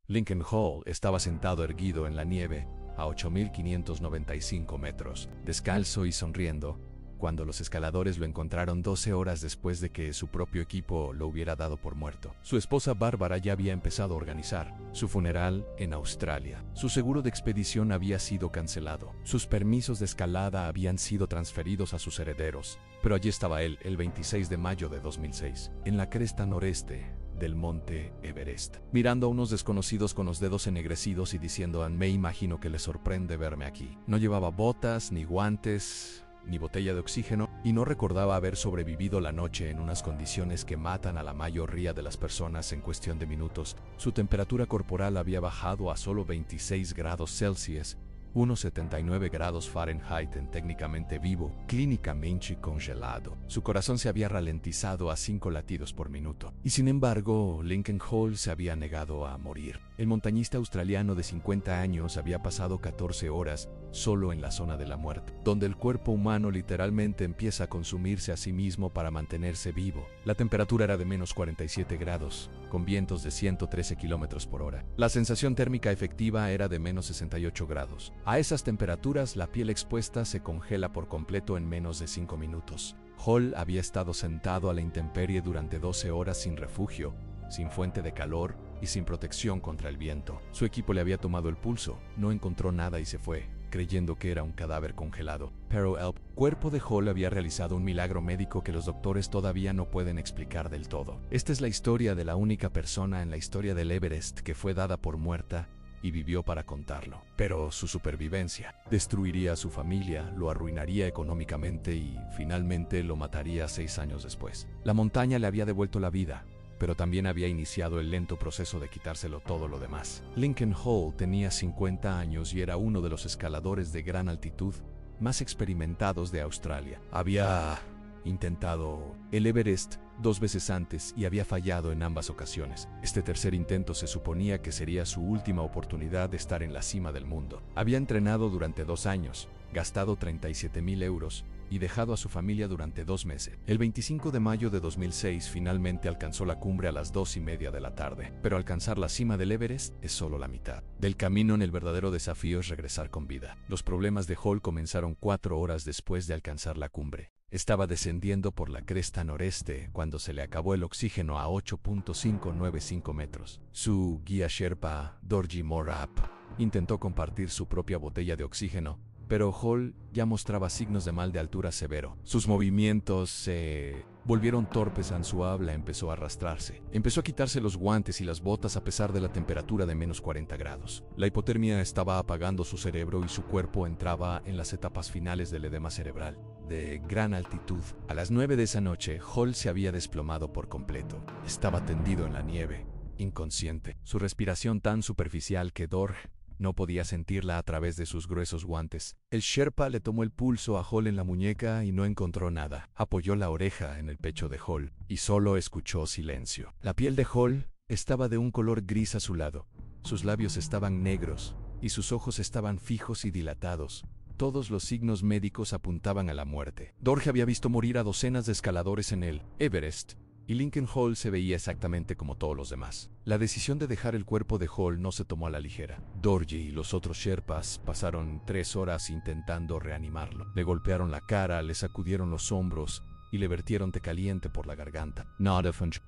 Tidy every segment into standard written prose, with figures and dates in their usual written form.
Lincoln Hall estaba sentado erguido en la nieve a 8.595 metros, descalzo y sonriendo, cuando los escaladores lo encontraron 12 horas después de que su propio equipo lo hubiera dado por muerto. Su esposa Bárbara ya había empezado a organizar su funeral en Australia. Su seguro de expedición había sido cancelado. Sus permisos de escalada habían sido transferidos a sus herederos. Pero allí estaba él, el 26 de mayo de 2006, en la cresta noreste del monte Everest, mirando a unos desconocidos con los dedos ennegrecidos y diciendo: me imagino que les sorprende verme aquí. No llevaba botas, ni guantes, ni botella de oxígeno, y no recordaba haber sobrevivido la noche en unas condiciones que matan a la mayoría de las personas en cuestión de minutos. Su temperatura corporal había bajado a solo 26 grados Celsius, unos 79 grados Fahrenheit en técnicamente vivo, clínicamente congelado. Su corazón se había ralentizado a 5 latidos por minuto. Y sin embargo, Lincoln Hall se había negado a morir. El montañista australiano de 50 años había pasado 14 horas solo en la zona de la muerte, donde el cuerpo humano literalmente empieza a consumirse a sí mismo para mantenerse vivo. La temperatura era de menos 47 grados, con vientos de 113 kilómetros por hora. La sensación térmica efectiva era de menos 68 grados. A esas temperaturas, la piel expuesta se congela por completo en menos de 5 minutos. Hall había estado sentado a la intemperie durante 12 horas sin refugio, sin fuente de calor y sin protección contra el viento. Su equipo le había tomado el pulso, no encontró nada y se fue, creyendo que era un cadáver congelado. Pero el cuerpo de Hall había realizado un milagro médico que los doctores todavía no pueden explicar del todo. Esta es la historia de la única persona en la historia del Everest que fue dada por muerta y vivió para contarlo. Pero su supervivencia destruiría a su familia, lo arruinaría económicamente y finalmente lo mataría 6 años después. La montaña le había devuelto la vida, pero también había iniciado el lento proceso de quitárselo todo lo demás. Lincoln Hall tenía 50 años y era uno de los escaladores de gran altitud más experimentados de Australia. Había intentado el Everest 2 veces antes y había fallado en ambas ocasiones. Este tercer intento se suponía que sería su última oportunidad de estar en la cima del mundo. Había entrenado durante 2 años, gastado 37.000 euros y dejado a su familia durante 2 meses. El 25 de mayo de 2006 finalmente alcanzó la cumbre a las 2:30 de la tarde, pero alcanzar la cima del Everest es solo la mitad del camino. En el verdadero desafío es regresar con vida. Los problemas de Hall comenzaron 4 horas después de alcanzar la cumbre. Estaba descendiendo por la cresta noreste cuando se le acabó el oxígeno a 8.595 metros. Su guía Sherpa, Dorji Morap, intentó compartir su propia botella de oxígeno, pero Hall ya mostraba signos de mal de altura severo. Sus movimientos se volvieron torpes, su habla empezó a arrastrarse. Empezó a quitarse los guantes y las botas a pesar de la temperatura de menos 40 grados. La hipotermia estaba apagando su cerebro y su cuerpo entraba en las etapas finales del edema cerebral de gran altitud. A las 9 de esa noche, Hall se había desplomado por completo. Estaba tendido en la nieve, inconsciente. Su respiración tan superficial que Dorj no podía sentirla a través de sus gruesos guantes. El Sherpa le tomó el pulso a Hall en la muñeca y no encontró nada. Apoyó la oreja en el pecho de Hall y solo escuchó silencio. La piel de Hall estaba de un color gris azulado. Sus labios estaban negros y sus ojos estaban fijos y dilatados. Todos los signos médicos apuntaban a la muerte. Dorje había visto morir a docenas de escaladores en el Everest, y Lincoln Hall se veía exactamente como todos los demás. La decisión de dejar el cuerpo de Hall no se tomó a la ligera. Dorji y los otros Sherpas pasaron 3 horas intentando reanimarlo. Le golpearon la cara, le sacudieron los hombros y le vertieron té caliente por la garganta.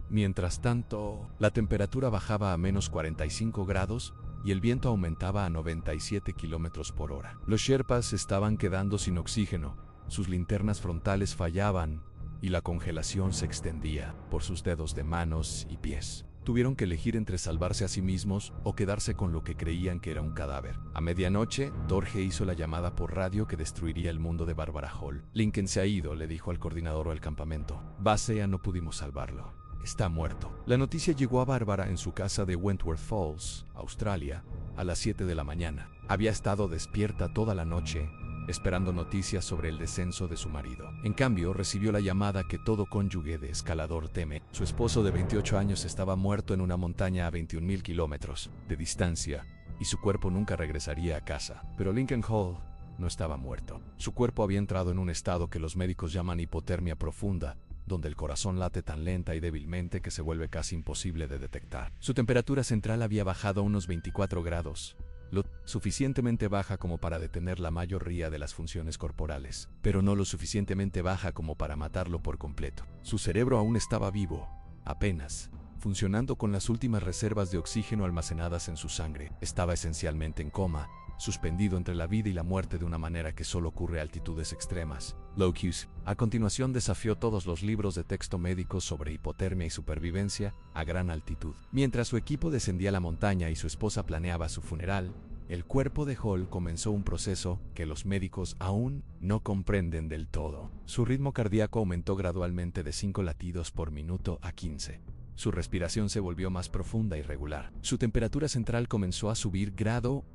Mientras tanto, la temperatura bajaba a menos 45 grados y el viento aumentaba a 97 kilómetros por hora. Los Sherpas estaban quedando sin oxígeno, sus linternas frontales fallaban y la congelación se extendía por sus dedos de manos y pies. Tuvieron que elegir entre salvarse a sí mismos o quedarse con lo que creían que era un cadáver. A medianoche, Dorje hizo la llamada por radio que destruiría el mundo de Bárbara Hall. Lincoln se ha ido, le dijo al coordinador del campamento. Basea, no pudimos salvarlo. Está muerto. La noticia llegó a Bárbara en su casa de Wentworth Falls, Australia, a las 7 de la mañana. Había estado despierta toda la noche, esperando noticias sobre el descenso de su marido. En cambio, recibió la llamada que todo cónyuge de escalador teme. Su esposo de 28 años estaba muerto en una montaña a 21.000 kilómetros de distancia, y su cuerpo nunca regresaría a casa. Pero Lincoln Hall no estaba muerto. Su cuerpo había entrado en un estado que los médicos llaman hipotermia profunda, donde el corazón late tan lenta y débilmente que se vuelve casi imposible de detectar. Su temperatura central había bajado a unos 24 grados, lo suficientemente baja como para detener la mayoría de las funciones corporales, pero no lo suficientemente baja como para matarlo por completo. Su cerebro aún estaba vivo, apenas, funcionando con las últimas reservas de oxígeno almacenadas en su sangre. Estaba esencialmente en coma, suspendido entre la vida y la muerte de una manera que solo ocurre a altitudes extremas. Locus, a continuación, desafió todos los libros de texto médicos sobre hipotermia y supervivencia a gran altitud. Mientras su equipo descendía la montaña y su esposa planeaba su funeral, el cuerpo de Hall comenzó un proceso que los médicos aún no comprenden del todo. Su ritmo cardíaco aumentó gradualmente de 5 latidos por minuto a 15. Su respiración se volvió más profunda y regular. Su temperatura central comenzó a subir grado,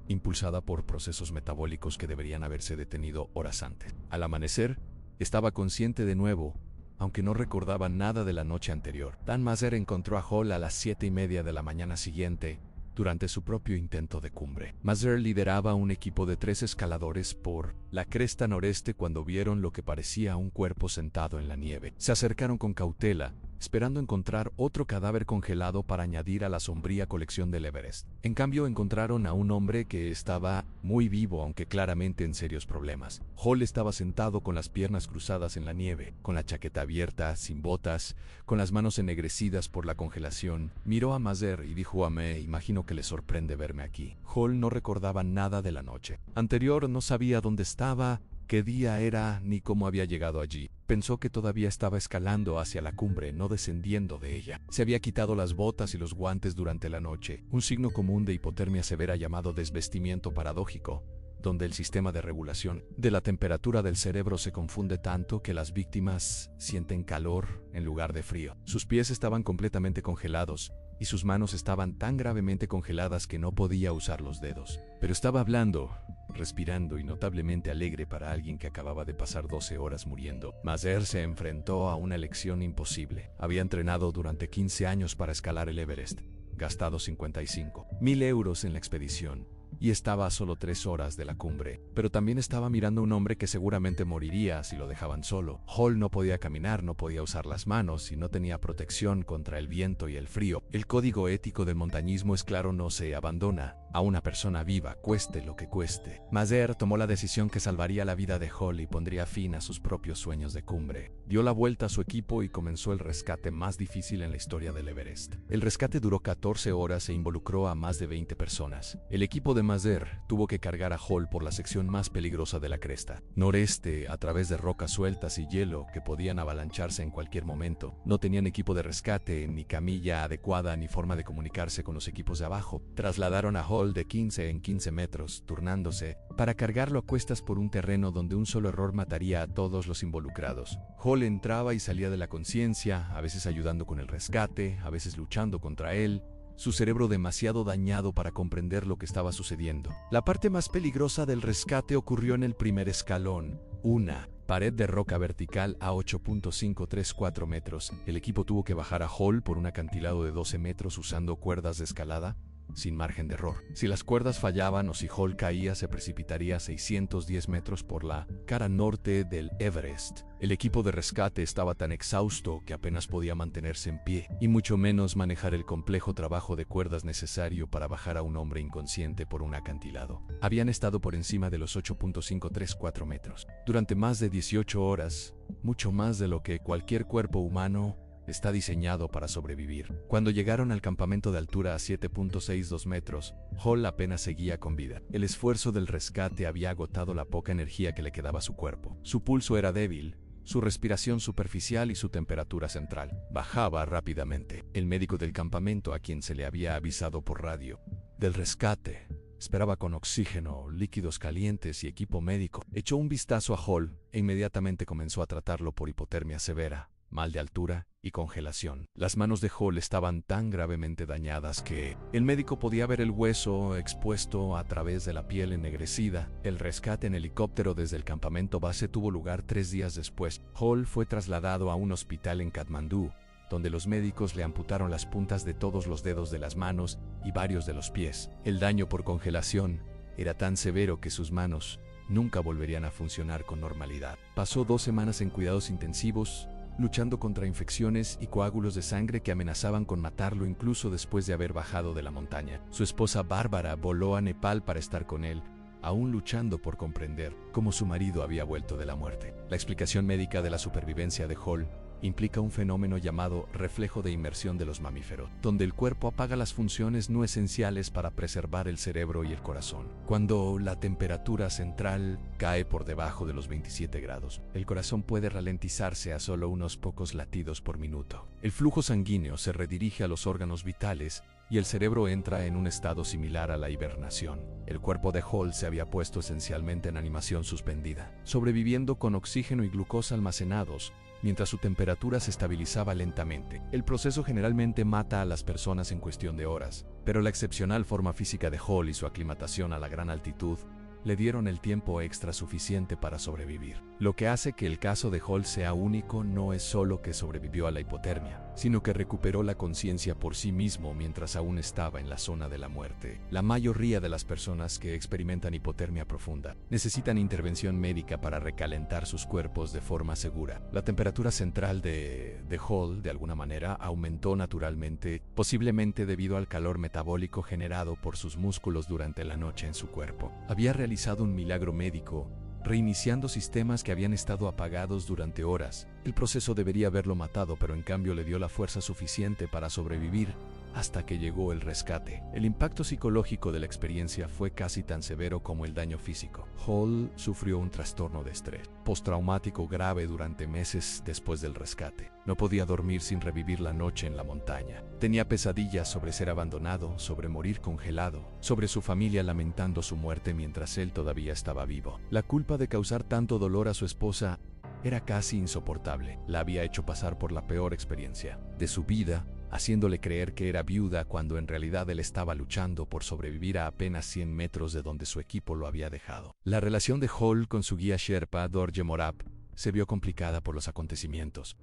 impulsada por procesos metabólicos que deberían haberse detenido horas antes. Al amanecer, estaba consciente de nuevo, aunque no recordaba nada de la noche anterior. Dan Mazer encontró a Hall a las 7:30 de la mañana siguiente, durante su propio intento de cumbre. Mazer lideraba un equipo de 3 escaladores por la cresta noreste cuando vieron lo que parecía un cuerpo sentado en la nieve. Se acercaron con cautela, esperando encontrar otro cadáver congelado para añadir a la sombría colección del Everest. En cambio, encontraron a un hombre que estaba muy vivo, aunque claramente en serios problemas. Hall estaba sentado con las piernas cruzadas en la nieve, con la chaqueta abierta, sin botas, con las manos ennegrecidas por la congelación. Miró a Mazer y dijo: imagino que le sorprende verme aquí. Hall no recordaba nada de la noche anterior, no sabía dónde estaba, qué día era, ni cómo había llegado allí. Pensó que todavía estaba escalando hacia la cumbre, no descendiendo de ella. Se había quitado las botas y los guantes durante la noche, un signo común de hipotermia severa llamado desvestimiento paradójico, donde el sistema de regulación de la temperatura del cerebro se confunde tanto que las víctimas sienten calor en lugar de frío. Sus pies estaban completamente congelados, y sus manos estaban tan gravemente congeladas que no podía usar los dedos. Pero estaba hablando, respirando y notablemente alegre para alguien que acababa de pasar 12 horas muriendo. Mazer se enfrentó a una elección imposible. Había entrenado durante 15 años para escalar el Everest, gastado 55.000 euros en la expedición, y estaba a solo 3 horas de la cumbre. Pero también estaba mirando a un hombre que seguramente moriría si lo dejaban solo. Hall no podía caminar, no podía usar las manos y no tenía protección contra el viento y el frío. El código ético del montañismo es claro: no se abandona a una persona viva, cueste lo que cueste. Mazer tomó la decisión que salvaría la vida de Hall y pondría fin a sus propios sueños de cumbre. Dio la vuelta a su equipo y comenzó el rescate más difícil en la historia del Everest. El rescate duró 14 horas e involucró a más de 20 personas. El equipo de Mazer tuvo que cargar a Hall por la sección más peligrosa de la cresta noreste, a través de rocas sueltas y hielo que podían avalancharse en cualquier momento. No tenían equipo de rescate, ni camilla adecuada, ni forma de comunicarse con los equipos de abajo. Trasladaron a Hall de 15 en 15 metros, turnándose, para cargarlo a cuestas por un terreno donde un solo error mataría a todos los involucrados. Hall entraba y salía de la conciencia, a veces ayudando con el rescate, a veces luchando contra él, su cerebro demasiado dañado para comprender lo que estaba sucediendo. La parte más peligrosa del rescate ocurrió en el primer escalón, una pared de roca vertical a 8.534 metros. El equipo tuvo que bajar a Hall por un acantilado de 12 metros usando cuerdas de escalada, sin margen de error. Si las cuerdas fallaban o si Hall caía, se precipitaría a 610 metros por la cara norte del Everest. El equipo de rescate estaba tan exhausto que apenas podía mantenerse en pie, y mucho menos manejar el complejo trabajo de cuerdas necesario para bajar a un hombre inconsciente por un acantilado. Habían estado por encima de los 8.534 metros durante más de 18 horas, mucho más de lo que cualquier cuerpo humano está diseñado para sobrevivir. Cuando llegaron al campamento de altura a 7.62 metros, Hall apenas seguía con vida. El esfuerzo del rescate había agotado la poca energía que le quedaba a su cuerpo. Su pulso era débil, su respiración superficial y su temperatura central bajaba rápidamente. El médico del campamento, a quien se le había avisado por radio del rescate, esperaba con oxígeno, líquidos calientes y equipo médico. Echó un vistazo a Hall e inmediatamente comenzó a tratarlo por hipotermia severa, mal de altura y congelación. Las manos de Hall estaban tan gravemente dañadas que el médico podía ver el hueso expuesto a través de la piel ennegrecida. El rescate en helicóptero desde el campamento base tuvo lugar 3 días después. Hall fue trasladado a un hospital en Katmandú, donde los médicos le amputaron las puntas de todos los dedos de las manos y varios de los pies. El daño por congelación era tan severo que sus manos nunca volverían a funcionar con normalidad. Pasó 2 semanas en cuidados intensivos, luchando contra infecciones y coágulos de sangre que amenazaban con matarlo incluso después de haber bajado de la montaña. Su esposa Bárbara voló a Nepal para estar con él, aún luchando por comprender cómo su marido había vuelto de la muerte. La explicación médica de la supervivencia de Hall implica un fenómeno llamado reflejo de inmersión de los mamíferos, donde el cuerpo apaga las funciones no esenciales para preservar el cerebro y el corazón. Cuando la temperatura central cae por debajo de los 27 grados, el corazón puede ralentizarse a solo unos pocos latidos por minuto. El flujo sanguíneo se redirige a los órganos vitales y el cerebro entra en un estado similar a la hibernación. El cuerpo de Hall se había puesto esencialmente en animación suspendida, sobreviviendo con oxígeno y glucosa almacenados, mientras su temperatura se estabilizaba lentamente. El proceso generalmente mata a las personas en cuestión de horas, pero la excepcional forma física de Hall y su aclimatación a la gran altitud le dieron el tiempo extra suficiente para sobrevivir. Lo que hace que el caso de Hall sea único no es solo que sobrevivió a la hipotermia, sino que recuperó la conciencia por sí mismo mientras aún estaba en la zona de la muerte. La mayoría de las personas que experimentan hipotermia profunda necesitan intervención médica para recalentar sus cuerpos de forma segura. La temperatura central de Hall, de alguna manera, aumentó naturalmente, posiblemente debido al calor metabólico generado por sus músculos durante la noche en su cuerpo. Había realizado un milagro médico, reiniciando sistemas que habían estado apagados durante horas. El proceso debería haberlo matado, pero en cambio le dio la fuerza suficiente para sobrevivir hasta que llegó el rescate. El impacto psicológico de la experiencia fue casi tan severo como el daño físico. Hall sufrió un trastorno de estrés postraumático grave durante meses después del rescate. No podía dormir sin revivir la noche en la montaña. Tenía pesadillas sobre ser abandonado, sobre morir congelado, sobre su familia lamentando su muerte mientras él todavía estaba vivo. La culpa de causar tanto dolor a su esposa era casi insoportable. La había hecho pasar por la peor experiencia de su vida, haciéndole creer que era viuda cuando en realidad él estaba luchando por sobrevivir a apenas 100 metros de donde su equipo lo había dejado. La relación de Hall con su guía Sherpa, Dorje Morap, se vio complicada por los acontecimientos.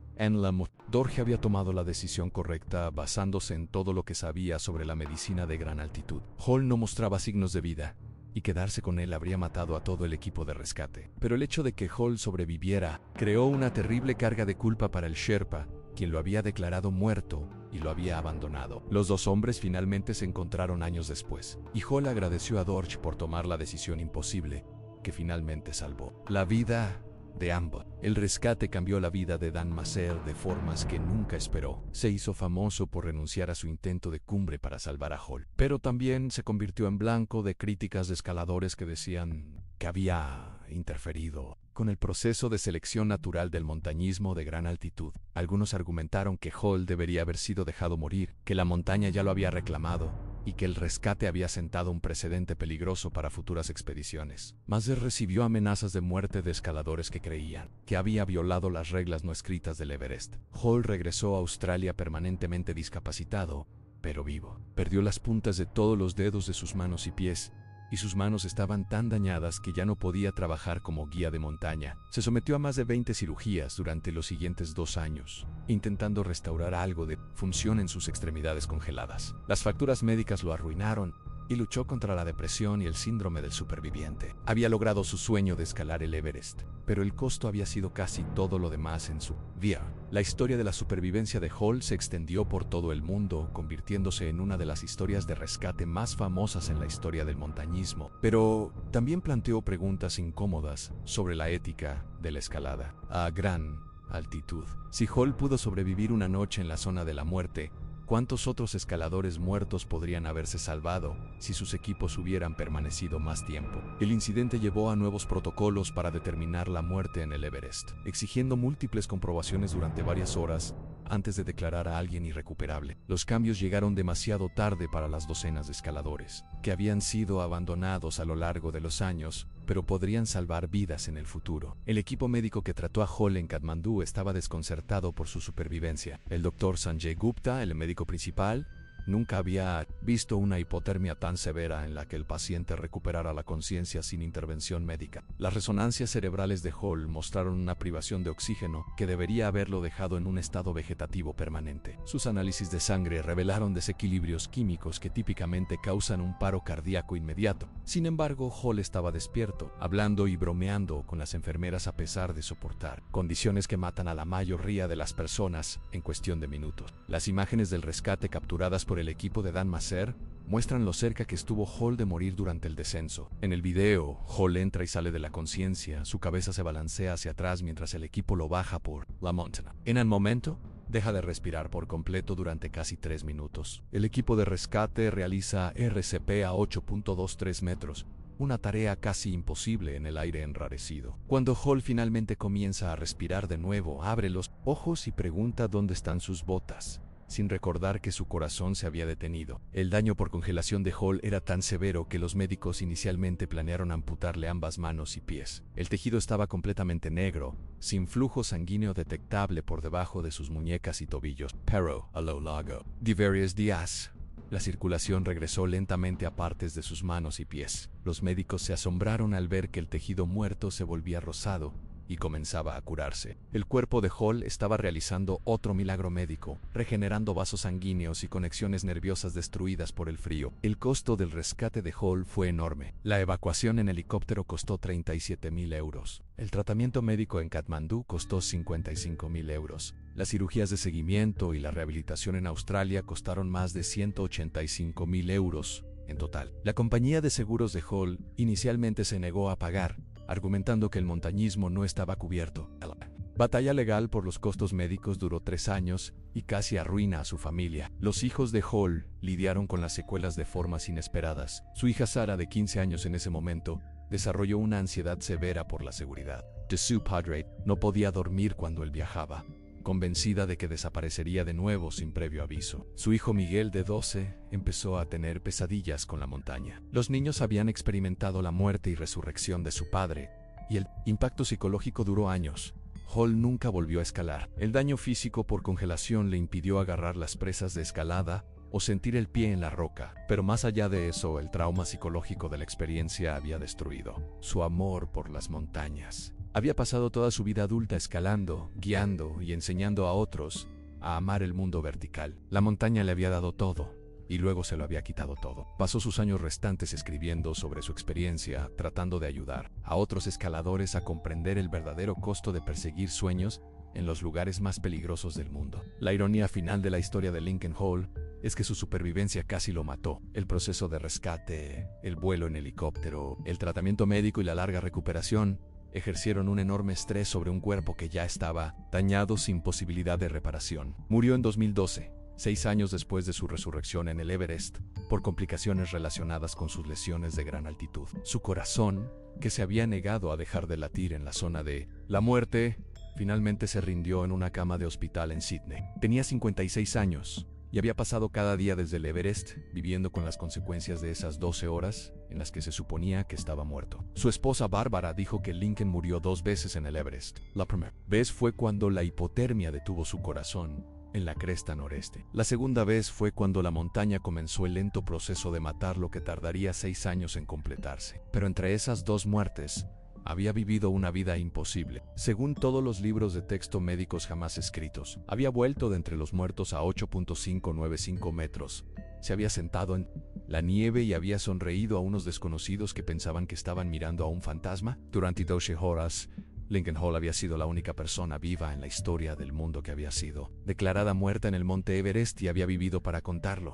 Dorje había tomado la decisión correcta basándose en todo lo que sabía sobre la medicina de gran altitud. Hall no mostraba signos de vida, y quedarse con él habría matado a todo el equipo de rescate. Pero el hecho de que Hall sobreviviera creó una terrible carga de culpa para el Sherpa, quien lo había declarado muerto y lo había abandonado. Los dos hombres finalmente se encontraron años después, y Hall agradeció a Dorje por tomar la decisión imposible, que finalmente salvó la vida de ambos. El rescate cambió la vida de Dan Maser de formas que nunca esperó. Se hizo famoso por renunciar a su intento de cumbre para salvar a Hall, pero también se convirtió en blanco de críticas de escaladores que decían que había interferido con el proceso de selección natural del montañismo de gran altitud. Algunos argumentaron que Hall debería haber sido dejado morir, que la montaña ya lo había reclamado, y que el rescate había sentado un precedente peligroso para futuras expediciones. Maser recibió amenazas de muerte de escaladores que creían que había violado las reglas no escritas del Everest. Hall regresó a Australia permanentemente discapacitado, pero vivo. Perdió las puntas de todos los dedos de sus manos y pies, y sus manos estaban tan dañadas que ya no podía trabajar como guía de montaña. Se sometió a más de 20 cirugías durante los siguientes 2 años, intentando restaurar algo de función en sus extremidades congeladas. Las facturas médicas lo arruinaron y luchó contra la depresión y el síndrome del superviviente. Había logrado su sueño de escalar el Everest, pero el costo había sido casi todo lo demás en su vida. La historia de la supervivencia de Hall se extendió por todo el mundo, convirtiéndose en una de las historias de rescate más famosas en la historia del montañismo. Pero también planteó preguntas incómodas sobre la ética de la escalada a gran altitud. Si Hall pudo sobrevivir una noche en la zona de la muerte, ¿cuántos otros escaladores muertos podrían haberse salvado si sus equipos hubieran permanecido más tiempo? El incidente llevó a nuevos protocolos para determinar la muerte en el Everest, exigiendo múltiples comprobaciones durante varias horas antes de declarar a alguien irrecuperable. Los cambios llegaron demasiado tarde para las docenas de escaladores que habían sido abandonados a lo largo de los años, pero podrían salvar vidas en el futuro. El equipo médico que trató a Hall en Katmandú estaba desconcertado por su supervivencia. El doctor Sanjay Gupta, el médico principal, nunca había visto una hipotermia tan severa en la que el paciente recuperara la conciencia sin intervención médica. Las resonancias cerebrales de Hall mostraron una privación de oxígeno que debería haberlo dejado en un estado vegetativo permanente. Sus análisis de sangre revelaron desequilibrios químicos que típicamente causan un paro cardíaco inmediato. Sin embargo, Hall estaba despierto, hablando y bromeando con las enfermeras a pesar de soportar condiciones que matan a la mayoría de las personas en cuestión de minutos. Las imágenes del rescate capturadas por el equipo de Dan Mazer muestran lo cerca que estuvo Hall de morir durante el descenso. En el video, Hall entra y sale de la conciencia, su cabeza se balancea hacia atrás mientras el equipo lo baja por la montaña. En el momento, deja de respirar por completo durante casi 3 minutos. El equipo de rescate realiza RCP a 8.23 metros, una tarea casi imposible en el aire enrarecido. Cuando Hall finalmente comienza a respirar de nuevo, abre los ojos y pregunta dónde están sus botas, sin recordar que su corazón se había detenido. El daño por congelación de Hall era tan severo que los médicos inicialmente planearon amputarle ambas manos y pies. El tejido estaba completamente negro, sin flujo sanguíneo detectable por debajo de sus muñecas y tobillos. Pero, a lo largo de varios días, la circulación regresó lentamente a partes de sus manos y pies. Los médicos se asombraron al ver que el tejido muerto se volvía rosado y comenzaba a curarse. El cuerpo de Hall estaba realizando otro milagro médico, regenerando vasos sanguíneos y conexiones nerviosas destruidas por el frío. El costo del rescate de Hall fue enorme. La evacuación en helicóptero costó 37.000 euros. El tratamiento médico en Katmandú costó 55.000 euros. Las cirugías de seguimiento y la rehabilitación en Australia costaron más de 185.000 euros en total. La compañía de seguros de Hall inicialmente se negó a pagar, argumentando que el montañismo no estaba cubierto. La batalla legal por los costos médicos duró 3 años y casi arruina a su familia. Los hijos de Hall lidiaron con las secuelas de formas inesperadas. Su hija Sara, de 15 años en ese momento, desarrolló una ansiedad severa por la seguridad de su padre. No podía dormir cuando él viajaba, convencida de que desaparecería de nuevo sin previo aviso. Su hijo Miguel, de 12, empezó a tener pesadillas con la montaña. Los niños habían experimentado la muerte y resurrección de su padre, y el impacto psicológico duró años. Hall nunca volvió a escalar. El daño físico por congelación le impidió agarrar las presas de escalada o sentir el pie en la roca, pero más allá de eso, el trauma psicológico de la experiencia había destruido su amor por las montañas. Había pasado toda su vida adulta escalando, guiando y enseñando a otros a amar el mundo vertical. La montaña le había dado todo, y luego se lo había quitado todo. Pasó sus años restantes escribiendo sobre su experiencia, tratando de ayudar a otros escaladores a comprender el verdadero costo de perseguir sueños en los lugares más peligrosos del mundo. La ironía final de la historia de Lincoln Hall es que su supervivencia casi lo mató. El proceso de rescate, el vuelo en helicóptero, el tratamiento médico y la larga recuperación ejercieron un enorme estrés sobre un cuerpo que ya estaba dañado sin posibilidad de reparación. Murió en 2012, 6 años después de su resurrección en el Everest, por complicaciones relacionadas con sus lesiones de gran altitud. Su corazón, que se había negado a dejar de latir en la zona de la muerte, finalmente se rindió en una cama de hospital en Sydney. Tenía 56 años y había pasado cada día desde el Everest viviendo con las consecuencias de esas 12 horas en las que se suponía que estaba muerto. Su esposa Bárbara dijo que Lincoln murió 2 veces en el Everest. La primera vez fue cuando la hipotermia detuvo su corazón en la cresta noreste. La segunda vez fue cuando la montaña comenzó el lento proceso de matar lo que tardaría 6 años en completarse. Pero entre esas 2 muertes, había vivido una vida imposible. Según todos los libros de texto médicos jamás escritos, había vuelto de entre los muertos a 8.595 metros. Se había sentado en la nieve y había sonreído a unos desconocidos que pensaban que estaban mirando a un fantasma. Durante 12 horas, Lincoln Hall había sido la única persona viva en la historia del mundo que había sido declarada muerta en el monte Everest y había vivido para contarlo.